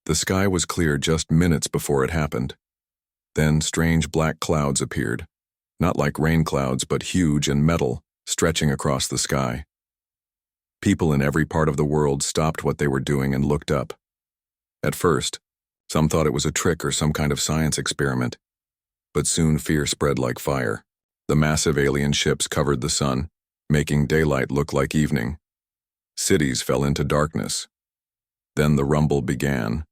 The sky was clear just minutes before it happened. Then strange black clouds appeared, not like rain clouds but huge and metal, stretching across the sky. People in every part of the world stopped what they were doing and looked up. At first, some thought it was a trick or some kind of science experiment, but soon fear spread like fire. The massive alien ships covered the sun, making daylight look like evening. Cities fell into darkness. Then the rumble began,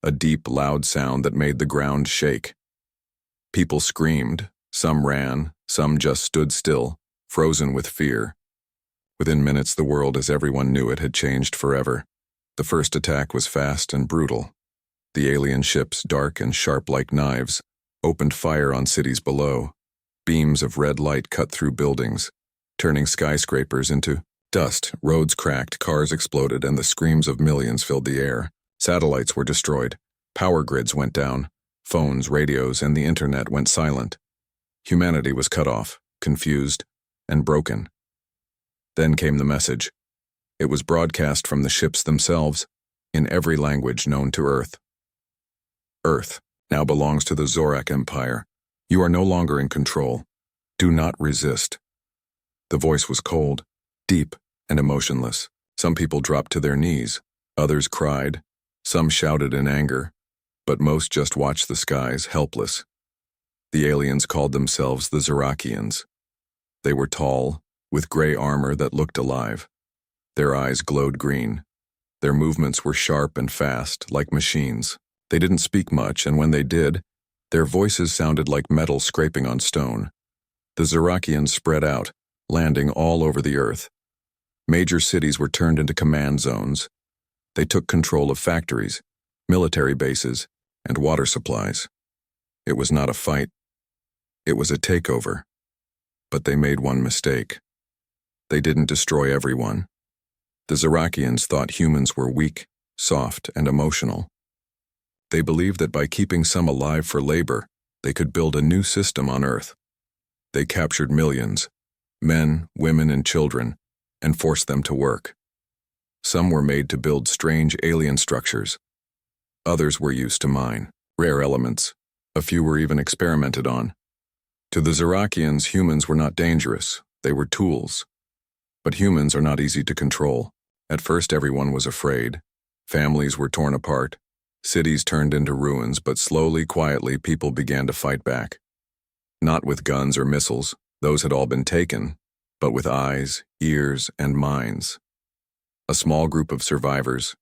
a deep, loud sound that made the ground shake. People screamed, some ran, some just stood still, frozen with fear. Within minutes, the world as everyone knew it had changed forever. The first attack was fast and brutal. The alien ships, dark and sharp like knives, opened fire on cities below. Beams of red light cut through buildings, turning skyscrapers into dust. Roads cracked, cars exploded, and the screams of millions filled the air. Satellites were destroyed. Power grids went down. Phones, radios, and the internet went silent. Humanity was cut off, confused, and broken. Then came the message. It was broadcast from the ships themselves, in every language known to Earth. Earth now belongs to the Zorak Empire. You are no longer in control. Do not resist. The voice was cold, deep, and emotionless. Some people dropped to their knees. Others cried. Some shouted in anger, but most just watched the skies, helpless. The aliens called themselves the Zorakians. They were tall, with gray armor that looked alive. Their eyes glowed green. Their movements were sharp and fast, like machines. They didn't speak much, and when they did, their voices sounded like metal scraping on stone. The Zorakians spread out, landing all over the Earth. Major cities were turned into command zones. They took control of factories, military bases, and water supplies. It was not a fight. It was a takeover. But they made one mistake. They didn't destroy everyone. The Zorakians thought humans were weak, soft, and emotional. They believed that by keeping some alive for labor, they could build a new system on Earth. They captured millions, men, women, and children, and forced them to work. Some were made to build strange alien structures. Others were used to mine rare elements. A few were even experimented on. To the Zorakians, humans were not dangerous. They were tools. But humans are not easy to control. At first, everyone was afraid. Families were torn apart. Cities turned into ruins, but slowly, quietly, people began to fight back. Not with guns or missiles, those had all been taken, but with eyes, ears, and minds. A small group of survivors,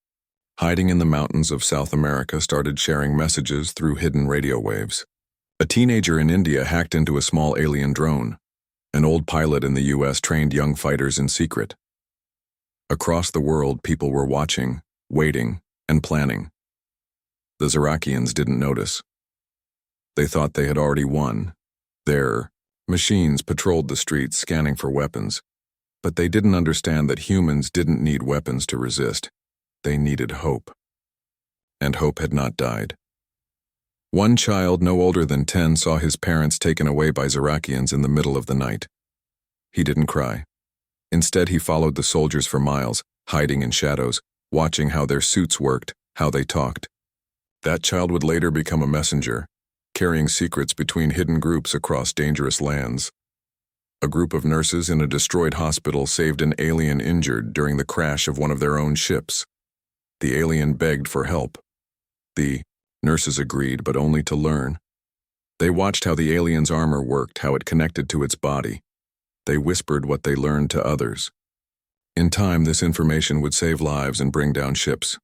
hiding in the mountains of South America, started sharing messages through hidden radio waves. A teenager in India hacked into a small alien drone. An old pilot in the US trained young fighters in secret. Across the world, people were watching, waiting, and planning. The Zorakians didn't notice. They thought they had already won. Their machines patrolled the streets scanning for weapons, but they didn't understand that humans didn't need weapons to resist. They needed hope. And hope had not died. One child no older than 10 saw his parents taken away by Zorakians in the middle of the night. He didn't cry. Instead, he followed the soldiers for miles, hiding in shadows, watching how their suits worked, how they talked. That child would later become a messenger, carrying secrets between hidden groups across dangerous lands. A group of nurses in a destroyed hospital saved an alien injured during the crash of one of their own ships. The alien begged for help. The nurses agreed, but only to learn. They watched how the alien's armor worked, how it connected to its body. They whispered what they learned to others. In time, this information would save lives and bring down ships.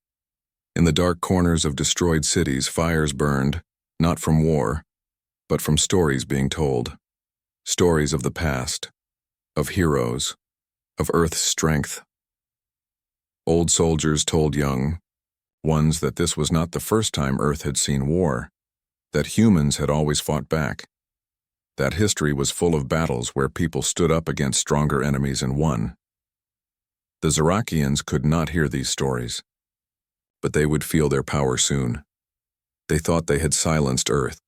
In the dark corners of destroyed cities, fires burned, not from war, but from stories being told. Stories of the past, of heroes, of Earth's strength. Old soldiers told young ones that this was not the first time Earth had seen war, that humans had always fought back, that history was full of battles where people stood up against stronger enemies and won. The Zorakians could not hear these stories, but they would feel their power soon. They thought they had silenced Earth,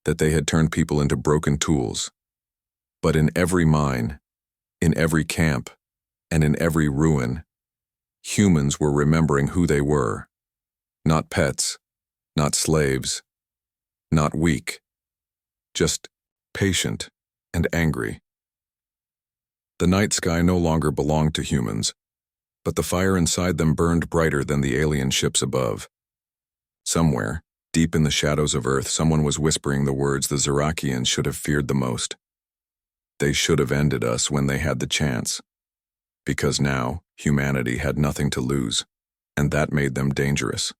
that they had turned people into broken tools. But in every mine, in every camp, and in every ruin, humans were remembering who they were. Not pets, not slaves, not weak, just patient and angry. The night sky no longer belonged to humans, but the fire inside them burned brighter than the alien ships above. Somewhere, deep in the shadows of Earth, someone was whispering the words the Zirakians should have feared the most. They should have ended us when they had the chance. Because now, humanity had nothing to lose, and that made them dangerous.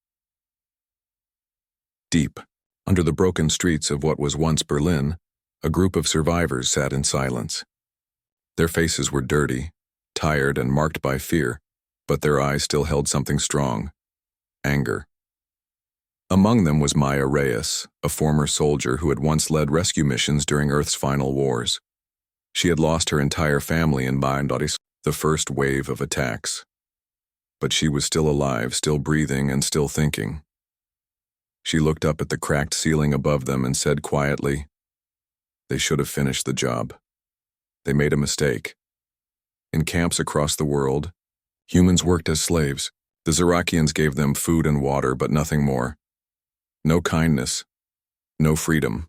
Deep, under the broken streets of what was once Berlin, a group of survivors sat in silence. Their faces were dirty, tired, and marked by fear, but their eyes still held something strong: anger. Among them was Maya Reyes, a former soldier who had once led rescue missions during Earth's final wars. She had lost her entire family in the first wave of attacks. But she was still alive, still breathing, and still thinking. She looked up at the cracked ceiling above them and said quietly, "They should have finished the job. They made a mistake. In camps across the world, humans worked as slaves. The Zirakians gave them food and water, but nothing more. No kindness, no freedom.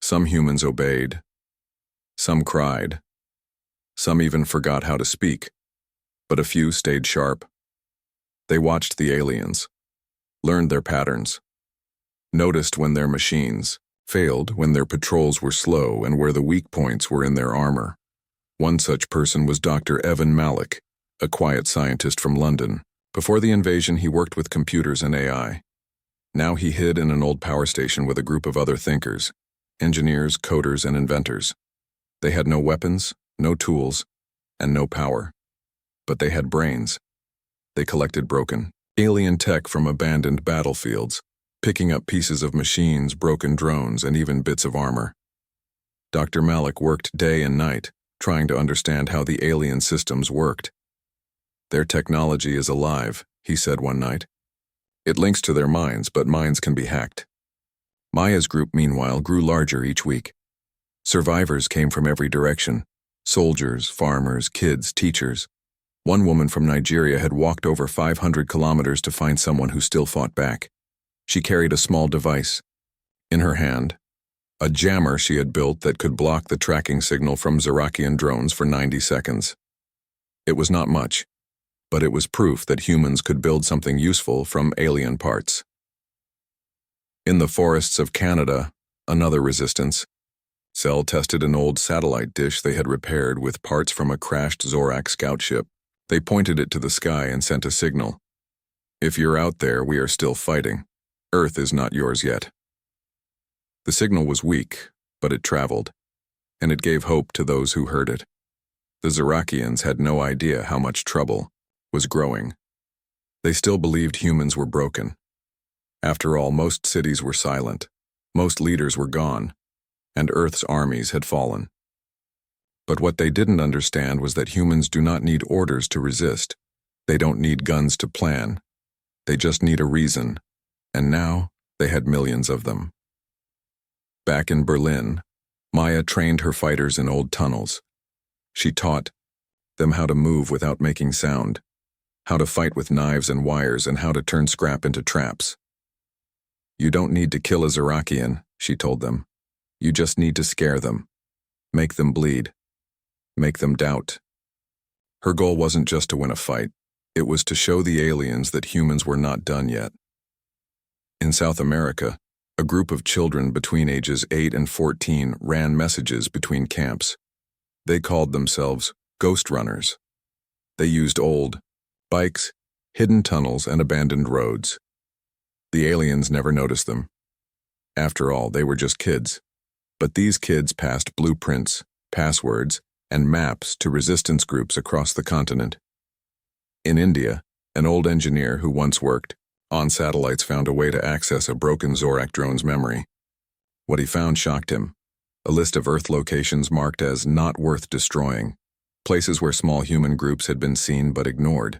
Some humans obeyed. Some cried. Some even forgot how to speak, but a few stayed sharp. They watched the aliens, learned their patterns, noticed when their machines failed, when their patrols were slow, and where the weak points were in their armor. One such person was Dr. Evan Malik, a quiet scientist from London. Before the invasion, he worked with computers and AI. Now he hid in an old power station with a group of other thinkers, engineers, coders, and inventors. They had no weapons, no tools, and no power. But they had brains. They collected broken alien tech from abandoned battlefields, picking up pieces of machines, broken drones, and even bits of armor. Dr. Malik worked day and night, trying to understand how the alien systems worked. "Their technology is alive," he said one night. "It links to their minds, but minds can be hacked." Maya's group, meanwhile, grew larger each week. Survivors came from every direction: soldiers, farmers, kids, teachers. One woman from Nigeria had walked over 500 kilometers to find someone who still fought back. She carried a small device. In her hand, a jammer she had built that could block the tracking signal from Zirakian drones for 90 seconds. It was not much, but it was proof that humans could build something useful from alien parts. In the forests of Canada, another resistance. Cell tested an old satellite dish they had repaired with parts from a crashed Zorak scout ship. They pointed it to the sky and sent a signal: "If you're out there, we are still fighting. Earth is not yours yet." The signal was weak, but it traveled, and it gave hope to those who heard it. The Zirakians had no idea how much trouble was growing. They still believed humans were broken. After all, most cities were silent, most leaders were gone, and Earth's armies had fallen. But what they didn't understand was that humans do not need orders to resist. They don't need guns to plan. They just need a reason, and now they had millions of them. Back in Berlin, Maya trained her fighters in old tunnels. She taught them how to move without making sound, how to fight with knives and wires, and how to turn scrap into traps. "You don't need to kill a Zirakian," she told them. "You just need to scare them. Make them bleed. Make them doubt." Her goal wasn't just to win a fight. It was to show the aliens that humans were not done yet. In South America, a group of children between ages 8 and 14 ran messages between camps. They called themselves ghost runners. They used old bikes, hidden tunnels, and abandoned roads. The aliens never noticed them. After all, they were just kids. But these kids passed blueprints, passwords, and maps to resistance groups across the continent. In India, an old engineer who once worked on satellites found a way to access a broken Zorak drone's memory. What he found shocked him: a list of Earth locations marked as not worth destroying, places where small human groups had been seen but ignored.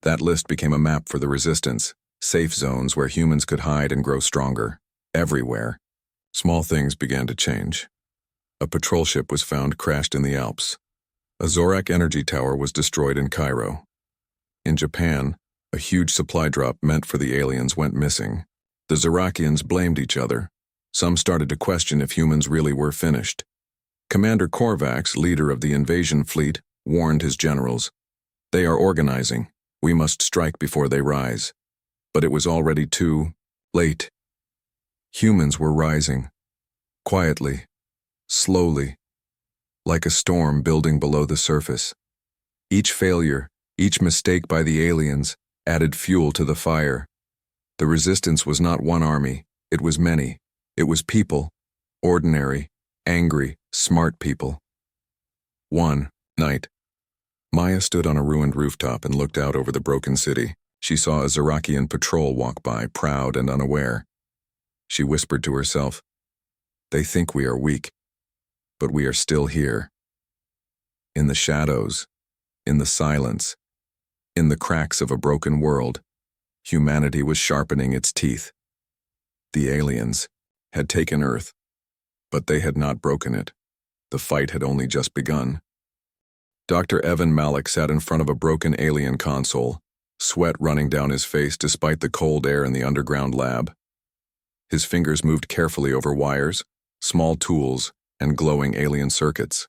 That list became a map for the resistance, safe zones where humans could hide and grow stronger. Everywhere, small things began to change. A patrol ship was found crashed in the Alps. A Zorak energy tower was destroyed in Cairo. In Japan, A huge supply drop meant for the aliens went missing. The Zirakians blamed each other. Some started to question if humans really were finished. Commander Korvax, leader of the invasion fleet, warned his generals. They are organizing. We must strike before they rise. But it was already too late. Humans were rising. Quietly. Slowly. Like a storm building below the surface. Each failure, each mistake by the aliens, added fuel to the fire. The resistance was not one army, it was many. It was people. Ordinary, angry, smart people. One night, Maya stood on a ruined rooftop and looked out over the broken city. She saw a Zirakian patrol walk by, proud and unaware. She whispered to herself, "They think we are weak, but we are still here." In the shadows, in the silence, in the cracks of a broken world, humanity was sharpening its teeth. The aliens had taken Earth, but they had not broken it. The fight had only just begun. Dr. Evan Malik sat in front of a broken alien console, sweat running down his face despite the cold air in the underground lab. His fingers moved carefully over wires, small tools, and glowing alien circuits.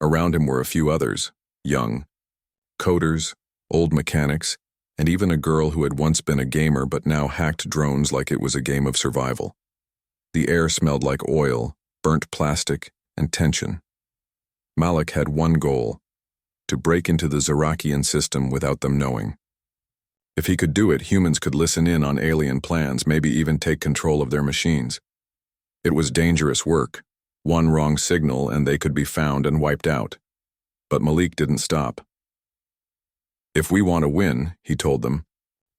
Around him were a few others, young, coders, old mechanics, and even a girl who had once been a gamer but now hacked drones like it was a game of survival. The air smelled like oil, burnt plastic, and tension. Malik had one goal: to break into the Zirakian system without them knowing. If he could do it, humans could listen in on alien plans, maybe even take control of their machines. It was dangerous work. One wrong signal and they could be found and wiped out. But Malik didn't stop. "If we want to win," he told them,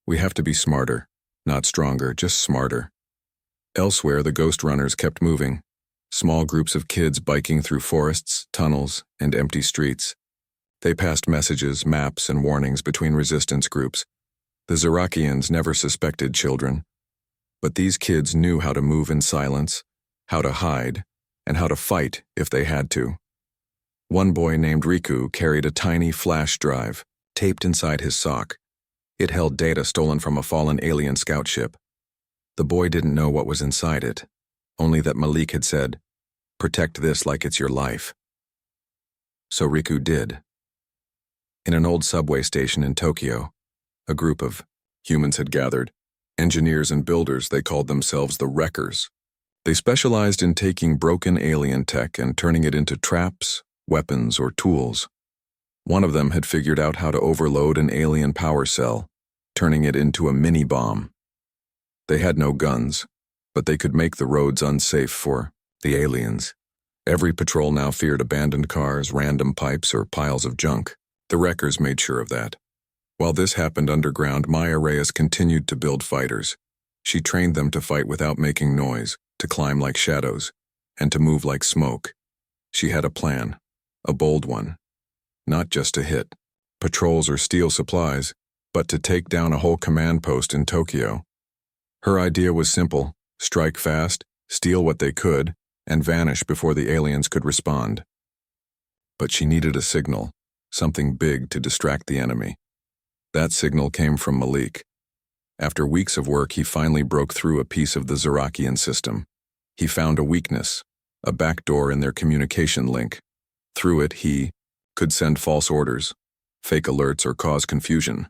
"we have to be smarter. Not stronger, just smarter." Elsewhere, the ghost runners kept moving. Small groups of kids biking through forests, tunnels, and empty streets. They passed messages, maps, and warnings between resistance groups. The Zirakians never suspected children. But these kids knew how to move in silence, how to hide, and how to fight if they had to. One boy named Riku carried a tiny flash drive, taped inside his sock. It held data stolen from a fallen alien scout ship. The boy didn't know what was inside it, only that Malik had said, "Protect this like it's your life." So Riku did. In an old subway station in Tokyo, a group of humans had gathered. Engineers and builders, they called themselves the Wreckers. They specialized in taking broken alien tech and turning it into traps, weapons, or tools. One of them had figured out how to overload an alien power cell, turning it into a mini-bomb. They had no guns, but they could make the roads unsafe for the aliens. Every patrol now feared abandoned cars, random pipes, or piles of junk. The Wreckers made sure of that. While this happened underground, Maya Reyes continued to build fighters. She trained them to fight without making noise, to climb like shadows, and to move like smoke. She had a plan, a bold one. Not just to hit patrols or steal supplies, but to take down a whole command post in Tokyo. Her idea was simple: strike fast, steal what they could, and vanish before the aliens could respond. But she needed a signal, something big to distract the enemy. That signal came from Malik. After weeks of work, he finally broke through a piece of the Zirakian system. He found a weakness, a backdoor in their communication link. Through it, he could send false orders, fake alerts, or cause confusion.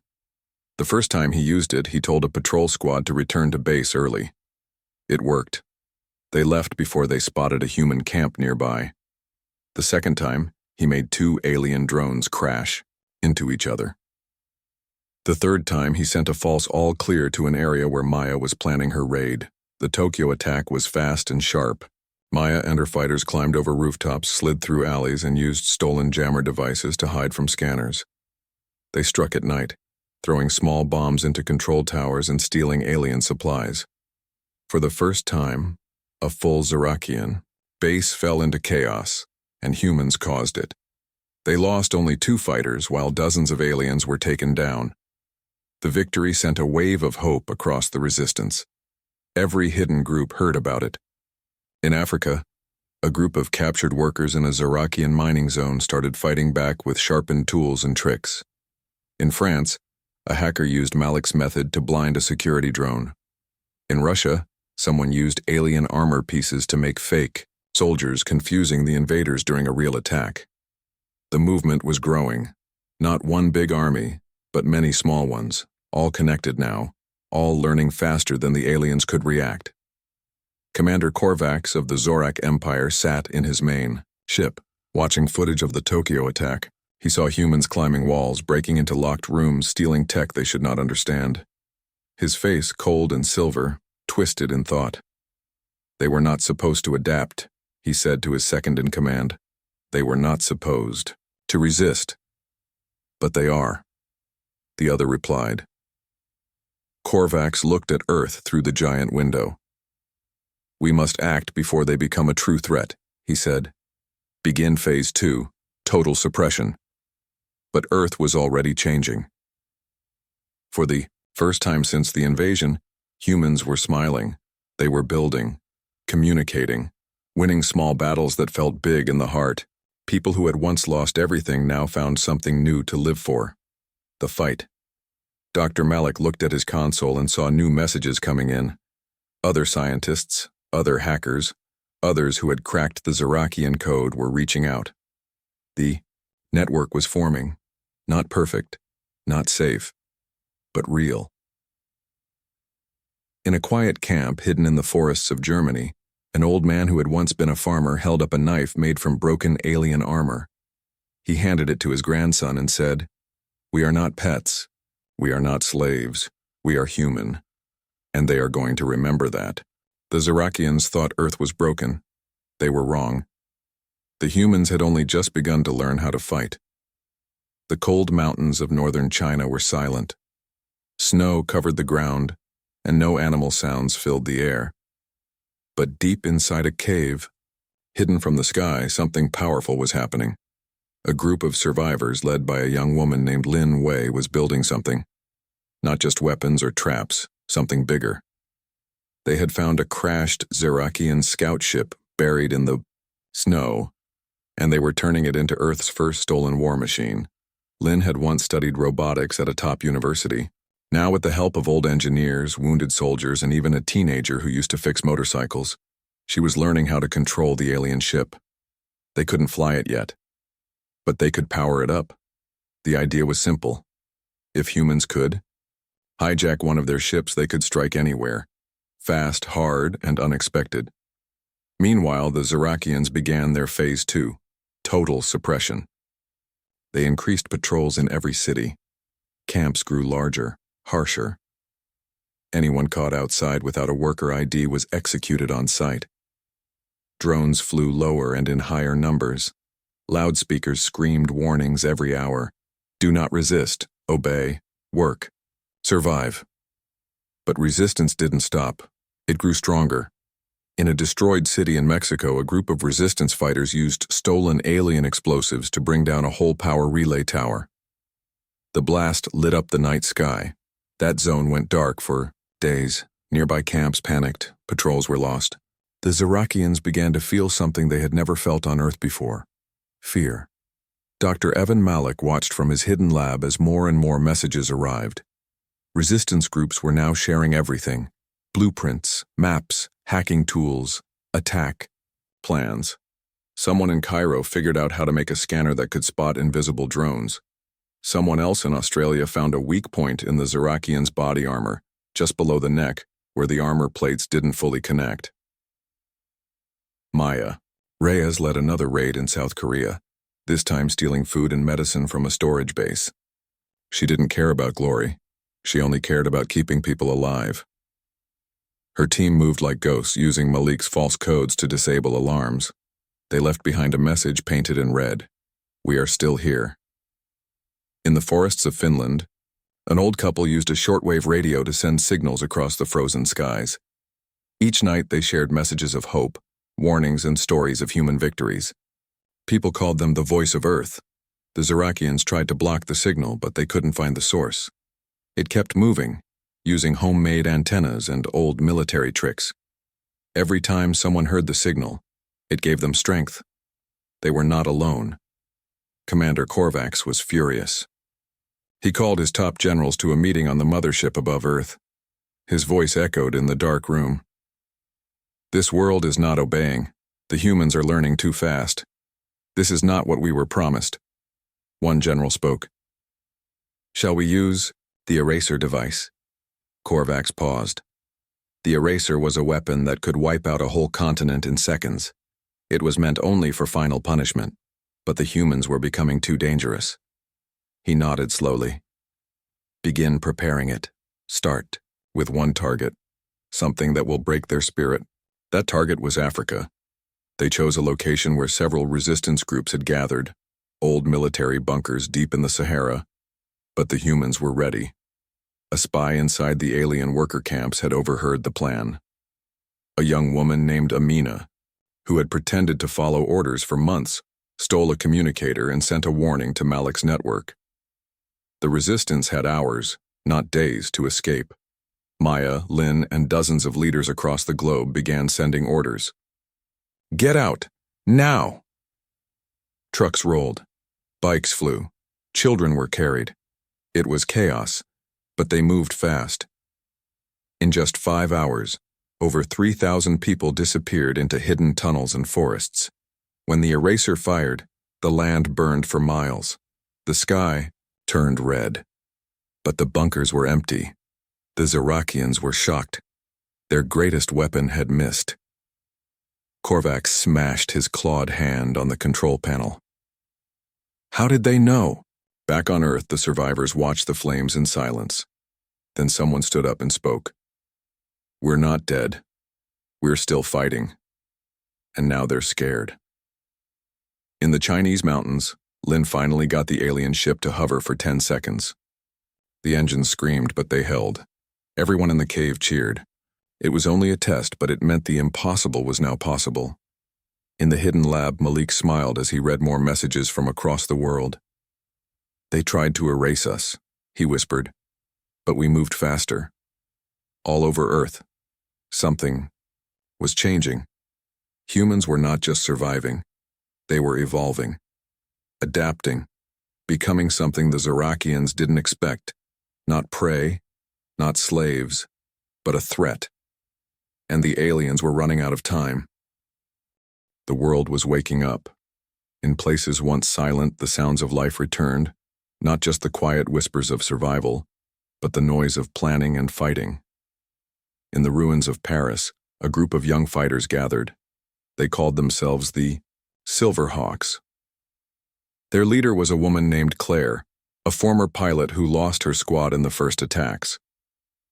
The first time he used it, he told a patrol squad to return to base early. It worked. They left before they spotted a human camp nearby. The second time, he made 2 alien drones crash into each other. The third time, he sent a false all-clear to an area where Maya was planning her raid. The Tokyo attack was fast and sharp. Maya and her fighters climbed over rooftops, slid through alleys, and used stolen jammer devices to hide from scanners. They struck at night, throwing small bombs into control towers and stealing alien supplies. For the first time, a full Zirakian base fell into chaos, and humans caused it. They lost only 2 fighters while dozens of aliens were taken down. The victory sent a wave of hope across the resistance. Every hidden group heard about it. In Africa, a group of captured workers in a Zirakian mining zone started fighting back with sharpened tools and tricks. In France, A hacker used Malik's method to blind a security drone. In Russia, someone used alien armor pieces to make fake soldiers, confusing the invaders during a real attack. The movement was growing. Not one big army, but many small ones, all connected now, all learning faster than the aliens could react. Commander Korvax of the Zorak Empire sat in his main ship, watching footage of the Tokyo attack. He saw humans climbing walls, breaking into locked rooms, stealing tech they should not understand. His face, cold and silver, twisted in thought. They were not supposed to adapt, he said to his second-in-command. They were not supposed to resist. But they are, the other replied. Korvax looked at Earth through the giant window. We must act before they become a true threat, he said. Begin Phase 2, total suppression. But Earth was already changing. For the first time since the invasion, humans were smiling. They were building, communicating, winning small battles that felt big in the heart. People who had once lost everything now found something new to live for. The fight. Dr. Malik looked at his console and saw new messages coming in. Other scientists, other hackers, others who had cracked the Zorakian code were reaching out. The network was forming. Not perfect, not safe, but real. In a quiet camp hidden in the forests of Germany, an old man who had once been a farmer held up a knife made from broken alien armor. He handed it to his grandson and said, "We are not pets. We are not slaves. We are human. And they are going to remember that." The Zorakians thought Earth was broken. They were wrong. The humans had only just begun to learn how to fight. The cold mountains of northern China were silent. Snow covered the ground, and no animal sounds filled the air. But deep inside a cave, hidden from the sky, something powerful was happening. A group of survivors led by a young woman named Lin Wei was building something. Not just weapons or traps, something bigger. They had found a crashed Zorakian scout ship buried in the snow, and they were turning it into Earth's first stolen war machine. Lin had once studied robotics at a top university. Now, with the help of old engineers, wounded soldiers, and even a teenager who used to fix motorcycles, she was learning how to control the alien ship. They couldn't fly it yet, but they could power it up. The idea was simple. If humans could hijack one of their ships, they could strike anywhere. Fast, hard, and unexpected. Meanwhile, the Zorakians began their Phase 2, total suppression. They increased patrols in every city. Camps grew larger, harsher. Anyone caught outside without a worker ID was executed on sight. Drones flew lower and in higher numbers. Loudspeakers screamed warnings every hour. Do not resist, obey, work, survive. But resistance didn't stop. It grew stronger. In a destroyed city in Mexico, a group of resistance fighters used stolen alien explosives to bring down a whole power relay tower. The blast lit up the night sky. That zone went dark for days. Nearby camps panicked. Patrols were lost. The Zorakians began to feel something they had never felt on Earth before. Fear. Dr. Evan Malik watched from his hidden lab as more and more messages arrived. Resistance groups were now sharing everything. Blueprints, maps, hacking tools, attack plans. Someone in Cairo figured out how to make a scanner that could spot invisible drones. Someone else in Australia found a weak point in the Zorakians' body armor, just below the neck, where the armor plates didn't fully connect. Maya. Reyes led another raid in South Korea, this time stealing food and medicine from a storage base. She didn't care about glory. She only cared about keeping people alive. Her team moved like ghosts, using Malik's false codes to disable alarms. They left behind a message painted in red. We are still here. In the forests of Finland, an old couple used a shortwave radio to send signals across the frozen skies. Each night they shared messages of hope, warnings, and stories of human victories. People called them the voice of Earth. The Zorakians tried to block the signal, but they couldn't find the source. It kept moving, using homemade antennas and old military tricks. Every time someone heard the signal, it gave them strength. They were not alone. Commander Korvax was furious. He called his top generals to a meeting on the mothership above Earth. His voice echoed in the dark room. This world is not obeying. The humans are learning too fast. This is not what we were promised. One general spoke. Shall we use the eraser device? Korvax paused. The eraser was a weapon that could wipe out a whole continent in seconds. It was meant only for final punishment, but the humans were becoming too dangerous. He nodded slowly. Begin preparing it. Start with one target, something that will break their spirit. That target was Africa. They chose a location where several resistance groups had gathered, old military bunkers deep in the Sahara, but the humans were ready. A spy inside the alien worker camps had overheard the plan. A young woman named Amina, who had pretended to follow orders for months, stole a communicator and sent a warning to Malik's network. The resistance had hours, not days, to escape. Maya, Lin, and dozens of leaders across the globe began sending orders. Get out! Now! Trucks rolled. Bikes flew. Children were carried. It was chaos, but they moved fast. In just 5 hours, over 3,000 people disappeared into hidden tunnels and forests. When the eraser fired, the land burned for miles. The sky turned red. But the bunkers were empty. The Zerakians were shocked. Their greatest weapon had missed. Korvax smashed his clawed hand on the control panel. How did they know? Back on Earth, the survivors watched the flames in silence. Then someone stood up and spoke. We're not dead. We're still fighting. And now they're scared. In the Chinese mountains, Lin finally got the alien ship to hover for 10 seconds. The engines screamed, but they held. Everyone in the cave cheered. It was only a test, but it meant the impossible was now possible. In the hidden lab, Malik smiled as he read more messages from across the world. They tried to erase us, he whispered, but we moved faster. All over Earth, something was changing. Humans were not just surviving, they were evolving, adapting, becoming something the Zerakians didn't expect. Not prey, not slaves, but a threat. And the aliens were running out of time. The world was waking up. In places once silent, the sounds of life returned, not just the quiet whispers of survival, but the noise of planning and fighting. In the ruins of Paris, a group of young fighters gathered. They called themselves the Silverhawks. Their leader was a woman named Claire, a former pilot who lost her squad in the first attacks.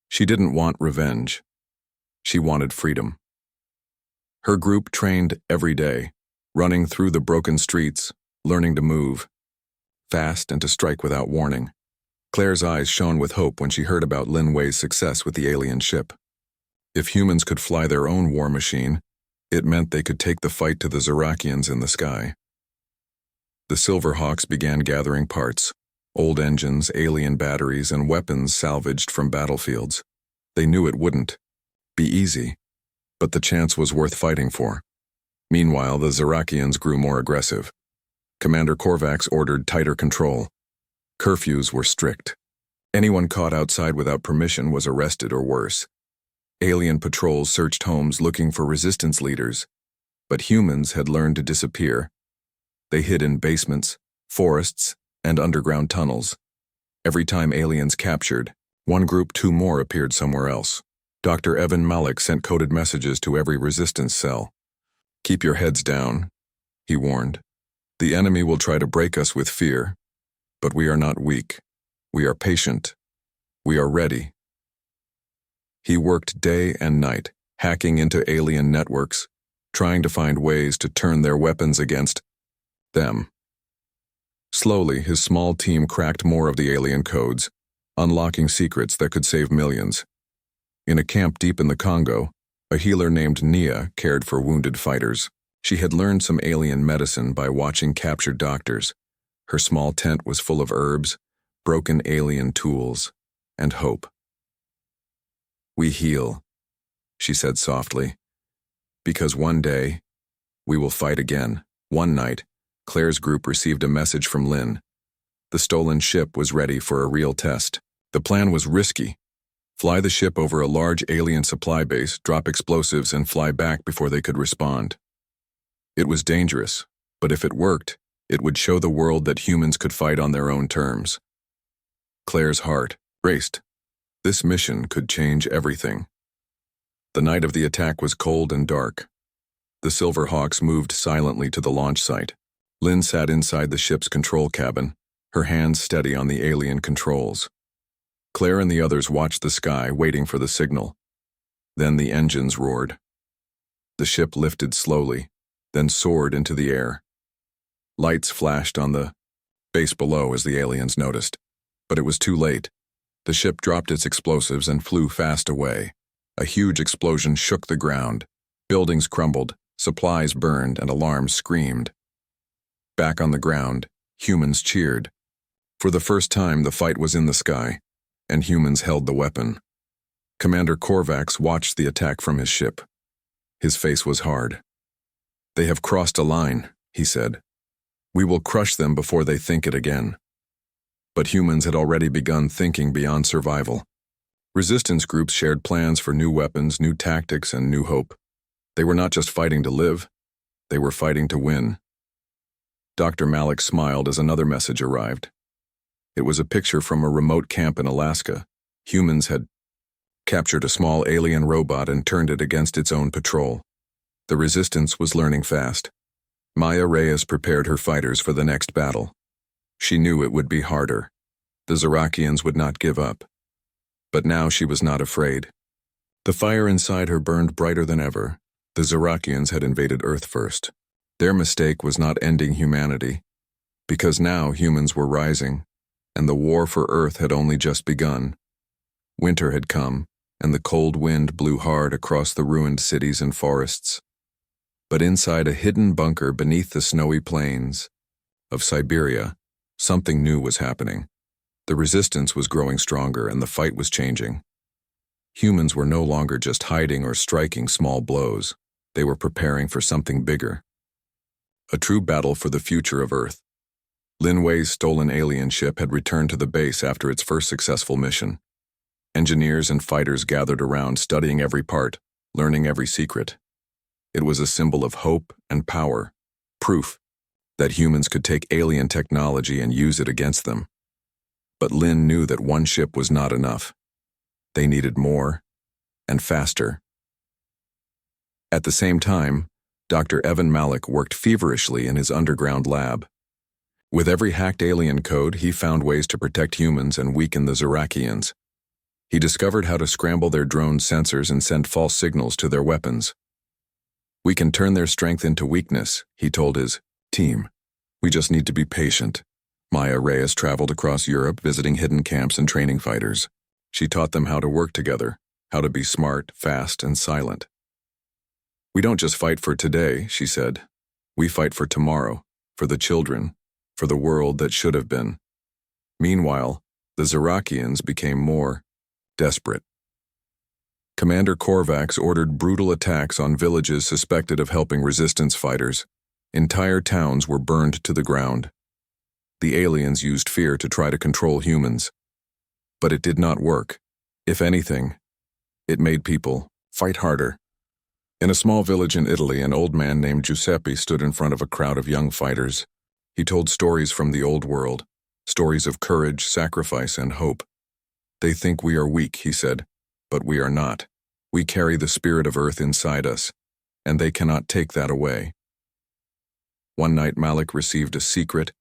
She didn't want revenge. She wanted freedom. Her group trained every day, running through the broken streets, learning to move fast and to strike without warning. Claire's eyes shone with hope when she heard about Lin Wei's success with the alien ship. If humans could fly their own war machine, it meant they could take the fight to the Zerakians in the sky. The Silverhawks began gathering parts, old engines, alien batteries, and weapons salvaged from battlefields. They knew it wouldn't be easy, but the chance was worth fighting for. Meanwhile, the Zerakians grew more aggressive. Commander Korvax ordered tighter control. Curfews were strict. Anyone caught outside without permission was arrested or worse. Alien patrols searched homes looking for resistance leaders, but humans had learned to disappear. They hid in basements, forests, and underground tunnels. Every time aliens captured, one group, 2 more appeared somewhere else. Dr. Evan Malik sent coded messages to every resistance cell. Keep your heads down, he warned. The enemy will try to break us with fear, but we are not weak. We are patient. We are ready. He worked day and night, hacking into alien networks, trying to find ways to turn their weapons against them. Slowly, his small team cracked more of the alien codes, unlocking secrets that could save millions. In a camp deep in the Congo, a healer named Nia cared for wounded fighters. She had learned some alien medicine by watching captured doctors. Her small tent was full of herbs, broken alien tools, and hope. We heal, she said softly, because one day, we will fight again. One night, Claire's group received a message from Lin. The stolen ship was ready for a real test. The plan was risky. Fly the ship over a large alien supply base, drop explosives, and fly back before they could respond. It was dangerous, but if it worked, it would show the world that humans could fight on their own terms. Claire's heart raced. This mission could change everything. The night of the attack was cold and dark. The Silver Hawks moved silently to the launch site. Lynn sat inside the ship's control cabin, her hands steady on the alien controls. Claire and the others watched the sky, waiting for the signal. Then the engines roared. The ship lifted slowly, then soared into the air. Lights flashed on the base below as the aliens noticed, but it was too late. The ship dropped its explosives and flew fast away. A huge explosion shook the ground. Buildings crumbled, supplies burned, and alarms screamed. Back on the ground, humans cheered. For the first time, the fight was in the sky, and humans held the weapon. Commander Korvax watched the attack from his ship. His face was hard. "They have crossed a line," he said. "We will crush them before they think it again." But humans had already begun thinking beyond survival. Resistance groups shared plans for new weapons, new tactics, and new hope. They were not just fighting to live, they were fighting to win. Dr. Malik smiled as another message arrived. It was a picture from a remote camp in Alaska. Humans had captured a small alien robot and turned it against its own patrol. The resistance was learning fast. Maya Reyes prepared her fighters for the next battle. She knew it would be harder. The Zarakians would not give up. But now she was not afraid. The fire inside her burned brighter than ever. The Zarakians had invaded Earth first. Their mistake was not ending humanity, because now humans were rising, and the war for Earth had only just begun. Winter had come, and the cold wind blew hard across the ruined cities and forests. But inside a hidden bunker beneath the snowy plains of Siberia, something new was happening. The resistance was growing stronger, and the fight was changing. Humans were no longer just hiding or striking small blows. They were preparing for something bigger. A true battle for the future of Earth. Lin Wei's stolen alien ship had returned to the base after its first successful mission. Engineers and fighters gathered around, studying every part, learning every secret. It was a symbol of hope and power, proof that humans could take alien technology and use it against them. But Lin knew that one ship was not enough. They needed more, and faster. At the same time, Dr. Evan Malik worked feverishly in his underground lab. With every hacked alien code, he found ways to protect humans and weaken the Zarakians. He discovered how to scramble their drone sensors and send false signals to their weapons. "We can turn their strength into weakness," he told his team. "We just need to be patient." Maya Reyes traveled across Europe, visiting hidden camps and training fighters. She taught them how to work together, how to be smart, fast, and silent. "We don't just fight for today," she said. "We fight for tomorrow, for the children, for the world that should have been." Meanwhile, the Zarakians became more desperate. Commander Korvax ordered brutal attacks on villages suspected of helping resistance fighters. Entire towns were burned to the ground. The aliens used fear to try to control humans. But it did not work. If anything, it made people fight harder. In a small village in Italy, an old man named Giuseppe stood in front of a crowd of young fighters. He told stories from the old world, stories of courage, sacrifice, and hope. "They think we are weak," he said, "but we are not. We carry the spirit of Earth inside us, and they cannot take that away." One night, Malik received a secret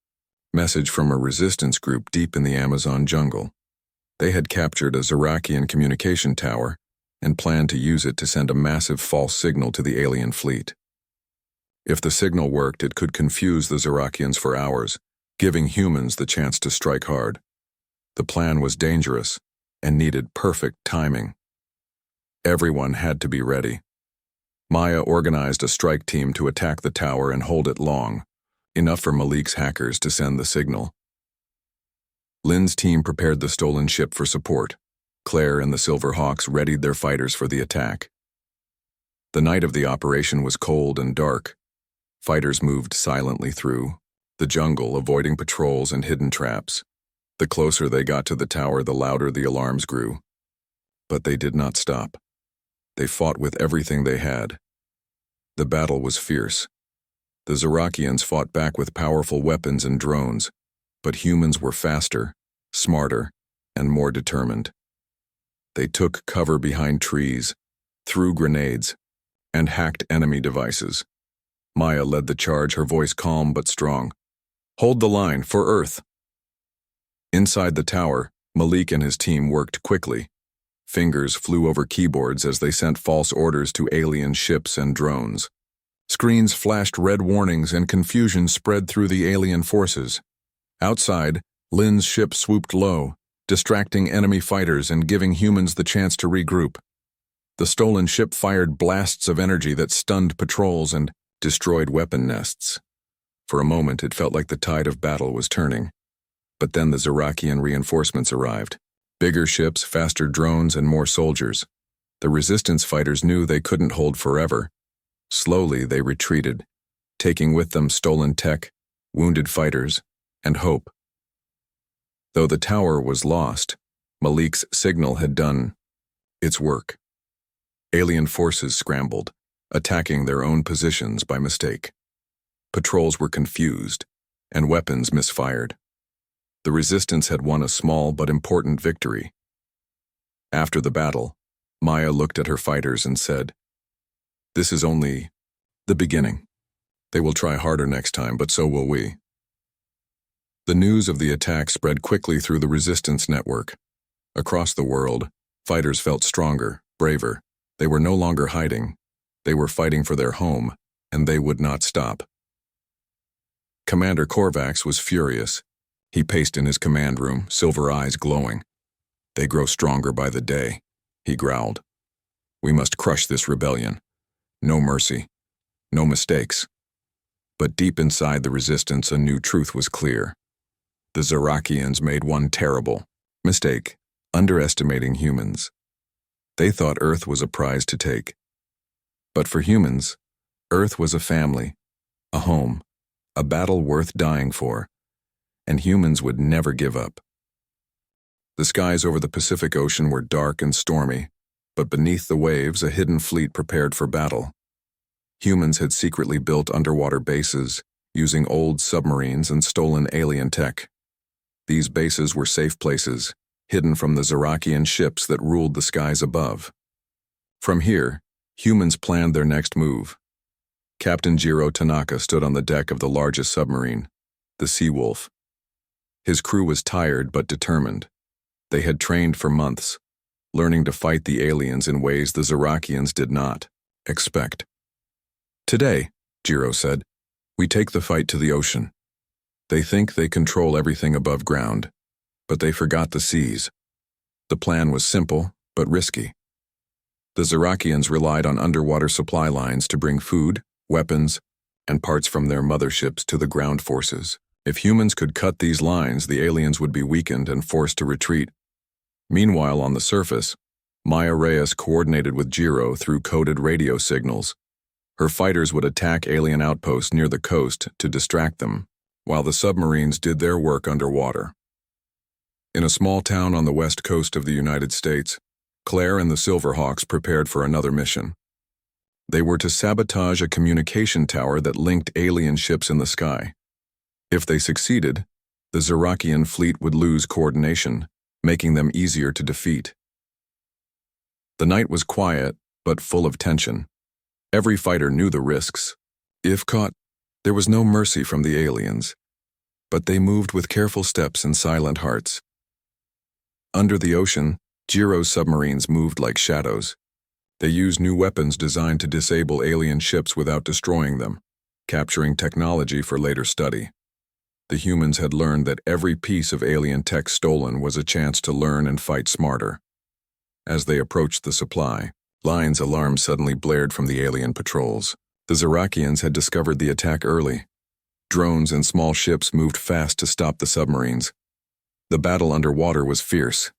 message from a resistance group deep in the Amazon jungle. They had captured a Zarakian communication tower and planned to use it to send a massive false signal to the alien fleet. If the signal worked, it could confuse the Zarakians for hours, giving humans the chance to strike hard. The plan was dangerous and needed perfect timing. Everyone had to be ready. Maya organized a strike team to attack the tower and hold it long, enough for Malik's hackers to send the signal. Lin's team prepared the stolen ship for support. Claire and the Silver Hawks readied their fighters for the attack. The night of the operation was cold and dark. Fighters moved silently through the jungle, avoiding patrols and hidden traps. The closer they got to the tower, the louder the alarms grew. But they did not stop. They fought with everything they had. The battle was fierce. The Zarakians fought back with powerful weapons and drones, but humans were faster, smarter, and more determined. They took cover behind trees, threw grenades, and hacked enemy devices. Maya led the charge, her voice calm but strong. "Hold the line, for Earth." Inside the tower, Malik and his team worked quickly. Fingers flew over keyboards as they sent false orders to alien ships and drones. Screens flashed red warnings and confusion spread through the alien forces. Outside, Lin's ship swooped low, distracting enemy fighters and giving humans the chance to regroup. The stolen ship fired blasts of energy that stunned patrols and destroyed weapon nests. For a moment, it felt like the tide of battle was turning. But then the Zarakian reinforcements arrived. Bigger ships, faster drones, and more soldiers. The resistance fighters knew they couldn't hold forever. Slowly, they retreated, taking with them stolen tech, wounded fighters, and hope. Though the tower was lost, Malik's signal had done its work. Alien forces scrambled, attacking their own positions by mistake. Patrols were confused, and weapons misfired. The resistance had won a small but important victory. After the battle, Maya looked at her fighters and said, "This is only the beginning. They will try harder next time, but so will we." The news of the attack spread quickly through the resistance network. Across the world, fighters felt stronger, braver. They were no longer hiding. They were fighting for their home, and they would not stop. Commander Korvax was furious. He paced in his command room, silver eyes glowing. "They grow stronger by the day," he growled. "We must crush this rebellion. No mercy. No mistakes." But deep inside the resistance, a new truth was clear. The Zarakians made one terrible mistake, underestimating humans. They thought Earth was a prize to take. But for humans, Earth was a family, a home, a battle worth dying for, and humans would never give up. The skies over the Pacific Ocean were dark and stormy, but beneath the waves, a hidden fleet prepared for battle. Humans had secretly built underwater bases, using old submarines and stolen alien tech. These bases were safe places, hidden from the Zarakian ships that ruled the skies above. From here, humans planned their next move. Captain Jiro Tanaka stood on the deck of the largest submarine, the Seawolf. His crew was tired but determined. They had trained for months, learning to fight the aliens in ways the Zarakians did not expect. "Today," Jiro said, "we take the fight to the ocean. They think they control everything above ground, but they forgot the seas." The plan was simple but risky. The Zarakians relied on underwater supply lines to bring food, weapons, and parts from their motherships to the ground forces. If humans could cut these lines, the aliens would be weakened and forced to retreat. Meanwhile, on the surface, Maya Reyes coordinated with Jiro through coded radio signals. Her fighters would attack alien outposts near the coast to distract them, while the submarines did their work underwater. In a small town on the west coast of the United States, Claire and the Silverhawks prepared for another mission. They were to sabotage a communication tower that linked alien ships in the sky. If they succeeded, the Zarakian fleet would lose coordination, making them easier to defeat. The night was quiet, but full of tension. Every fighter knew the risks. If caught, there was no mercy from the aliens. But they moved with careful steps and silent hearts. Under the ocean, Jiro's submarines moved like shadows. They used new weapons designed to disable alien ships without destroying them, capturing technology for later study. The humans had learned that every piece of alien tech stolen was a chance to learn and fight smarter. As they approached the supply lines, alarms suddenly blared from the alien patrols. The Zarakians had discovered the attack early. Drones and small ships moved fast to stop the submarines. The battle underwater was fierce.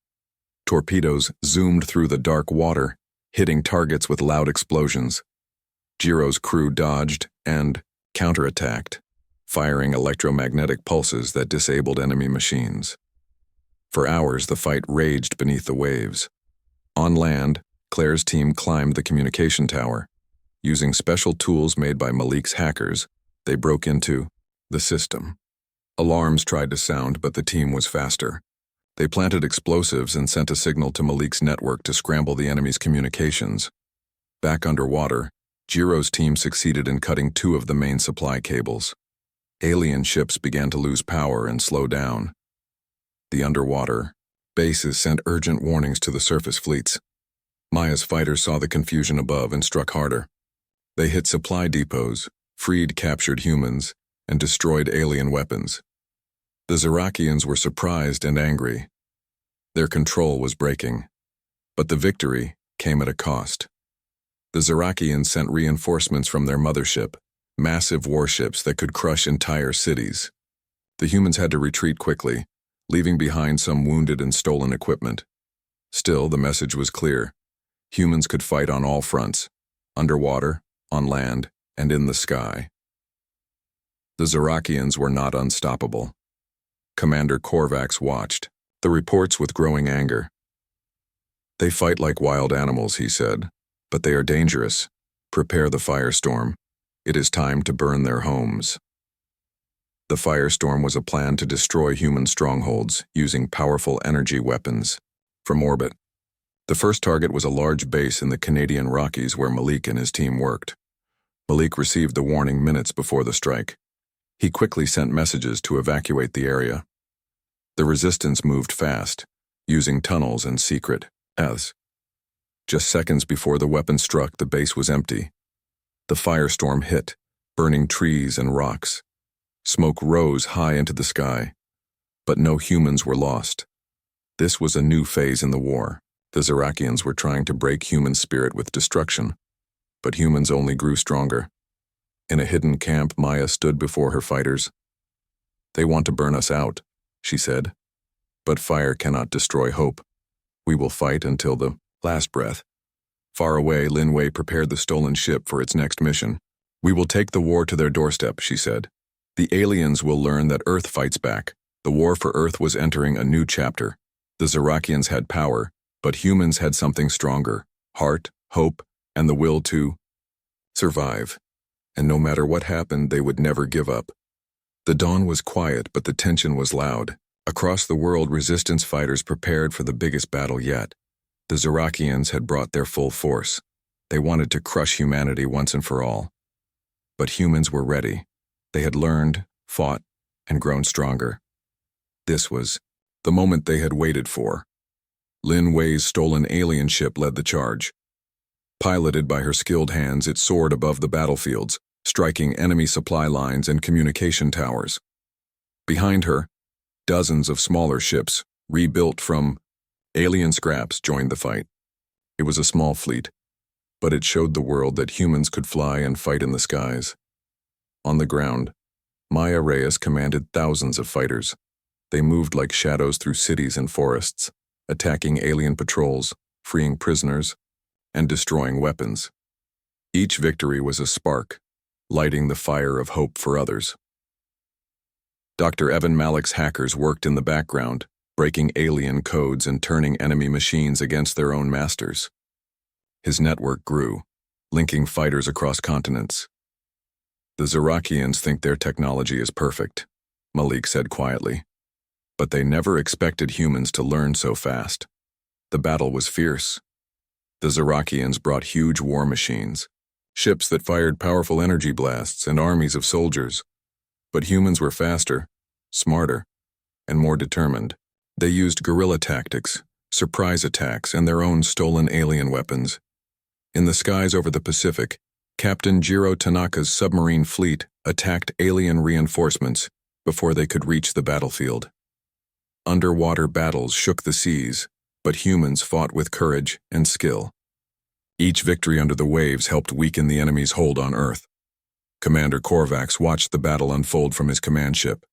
Torpedoes zoomed through the dark water, hitting targets with loud explosions. Jiro's crew dodged and counterattacked, firing electromagnetic pulses that disabled enemy machines. For hours, the fight raged beneath the waves. On land, Claire's team climbed the communication tower. Using special tools made by Malik's hackers, they broke into the system. Alarms tried to sound, but the team was faster. They planted explosives and sent a signal to Malik's network to scramble the enemy's communications. Back underwater, Jiro's team succeeded in cutting 2 of the main supply cables. Alien ships began to lose power and slow down. The underwater bases sent urgent warnings to the surface fleets. Maya's fighters saw the confusion above and struck harder. They hit supply depots, freed captured humans, and destroyed alien weapons. The Zerakians were surprised and angry. Their control was breaking. But the victory came at a cost. The Zerakians sent reinforcements from their mothership, massive warships that could crush entire cities. The humans had to retreat quickly, leaving behind some wounded and stolen equipment. Still, the message was clear. Humans could fight on all fronts, underwater, on land, and in the sky. The Zerakians were not unstoppable. Commander Korvax watched, the reports with growing anger. "They fight like wild animals," he said, "but they are dangerous. Prepare the firestorm. It is time to burn their homes." The firestorm was a plan to destroy human strongholds using powerful energy weapons from orbit. The first target was a large base in the Canadian Rockies where Malik and his team worked. Malik received the warning minutes before the strike. He quickly sent messages to evacuate the area. The resistance moved fast, using tunnels and secret paths. Just seconds before the weapon struck, the base was empty. The firestorm hit, burning trees and rocks. Smoke rose high into the sky, but no humans were lost. This was a new phase in the war. The Zerakians were trying to break human spirit with destruction, but humans only grew stronger. In a hidden camp, Maya stood before her fighters. "They want to burn us out," she said. "But fire cannot destroy hope. We will fight until the last breath." Far away, Lin Wei prepared the stolen ship for its next mission. "We will take the war to their doorstep," she said. "The aliens will learn that Earth fights back." The war for Earth was entering a new chapter. The Zerakians had power, but humans had something stronger: heart, hope, and the will to survive. And no matter what happened, they would never give up. The dawn was quiet, but the tension was loud. Across the world, resistance fighters prepared for the biggest battle yet. The Zerakians had brought their full force. They wanted to crush humanity once and for all. But humans were ready. They had learned, fought, and grown stronger. This was the moment they had waited for. Lin Wei's stolen alien ship led the charge. Piloted by her skilled hands, it soared above the battlefields, striking enemy supply lines and communication towers. Behind her, dozens of smaller ships, rebuilt from alien scraps, joined the fight. It was a small fleet, but it showed the world that humans could fly and fight in the skies. On the ground, Maya Reyes commanded thousands of fighters. They moved like shadows through cities and forests, attacking alien patrols, freeing prisoners, and destroying weapons. Each victory was a spark, lighting the fire of hope for others. Dr. Evan Malik's hackers worked in the background, breaking alien codes and turning enemy machines against their own masters. His network grew, linking fighters across continents. "The Zerakians think their technology is perfect," Malik said quietly. "But they never expected humans to learn so fast." The battle was fierce. The Zerakians brought huge war machines, ships that fired powerful energy blasts, and armies of soldiers. But humans were faster, smarter, and more determined. They used guerrilla tactics, surprise attacks, and their own stolen alien weapons. In the skies over the Pacific, Captain Jiro Tanaka's submarine fleet attacked alien reinforcements before they could reach the battlefield. Underwater battles shook the seas, but humans fought with courage and skill. Each victory under the waves helped weaken the enemy's hold on Earth. Commander Korvax watched the battle unfold from his command ship.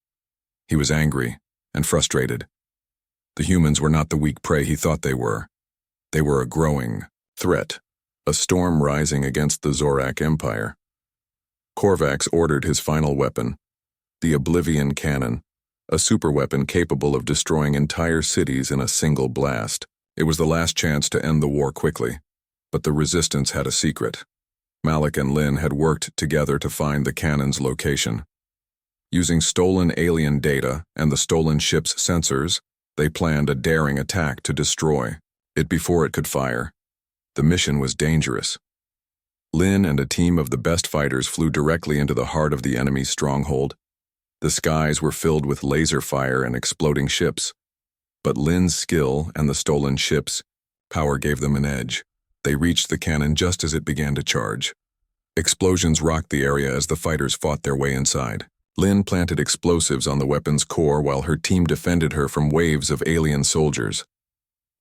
He was angry and frustrated. The humans were not the weak prey he thought they were. They were a growing threat, a storm rising against the Zorak Empire. Korvax ordered his final weapon, The Oblivion Cannon, a superweapon capable of destroying entire cities in a single blast. It was the last chance to end the war quickly, but the resistance had a secret. Malik and Lin had worked together to find the cannon's location. Using stolen alien data and the stolen ship's sensors, they planned a daring attack to destroy it before it could fire. The mission was dangerous. Lin and a team of the best fighters flew directly into the heart of the enemy's stronghold. The skies were filled with laser fire and exploding ships. But Lin's skill and the stolen ship's power gave them an edge. They reached the cannon just as it began to charge. Explosions rocked the area as the fighters fought their way inside. Lin planted explosives on the weapon's core while her team defended her from waves of alien soldiers.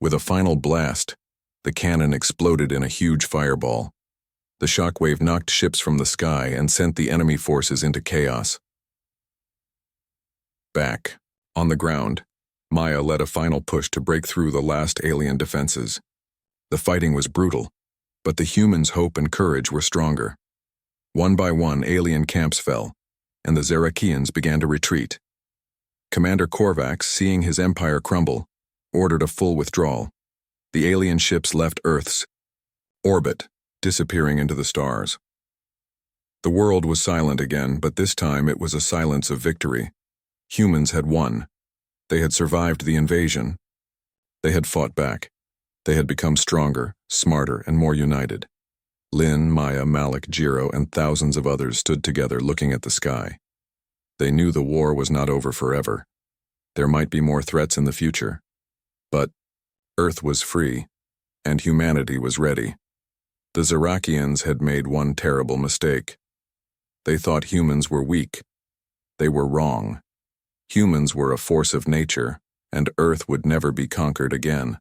With a final blast, the cannon exploded in a huge fireball. The shockwave knocked ships from the sky and sent the enemy forces into chaos. Back, on the ground, Maya led a final push to break through the last alien defenses. The fighting was brutal, but the humans' hope and courage were stronger. One by one, alien camps fell, and the Zerakians began to retreat. Commander Korvax, seeing his empire crumble, ordered a full withdrawal. The alien ships left Earth's orbit, disappearing into the stars. The world was silent again, but this time it was a silence of victory. Humans had won. They had survived the invasion. They had fought back. They had become stronger, smarter, and more united. Lin, Maya, Malik, Jiro, and thousands of others stood together looking at the sky. They knew the war was not over forever. There might be more threats in the future. But Earth was free, and humanity was ready. The Zerakians had made one terrible mistake. They thought humans were weak. They were wrong. Humans were a force of nature, and Earth would never be conquered again.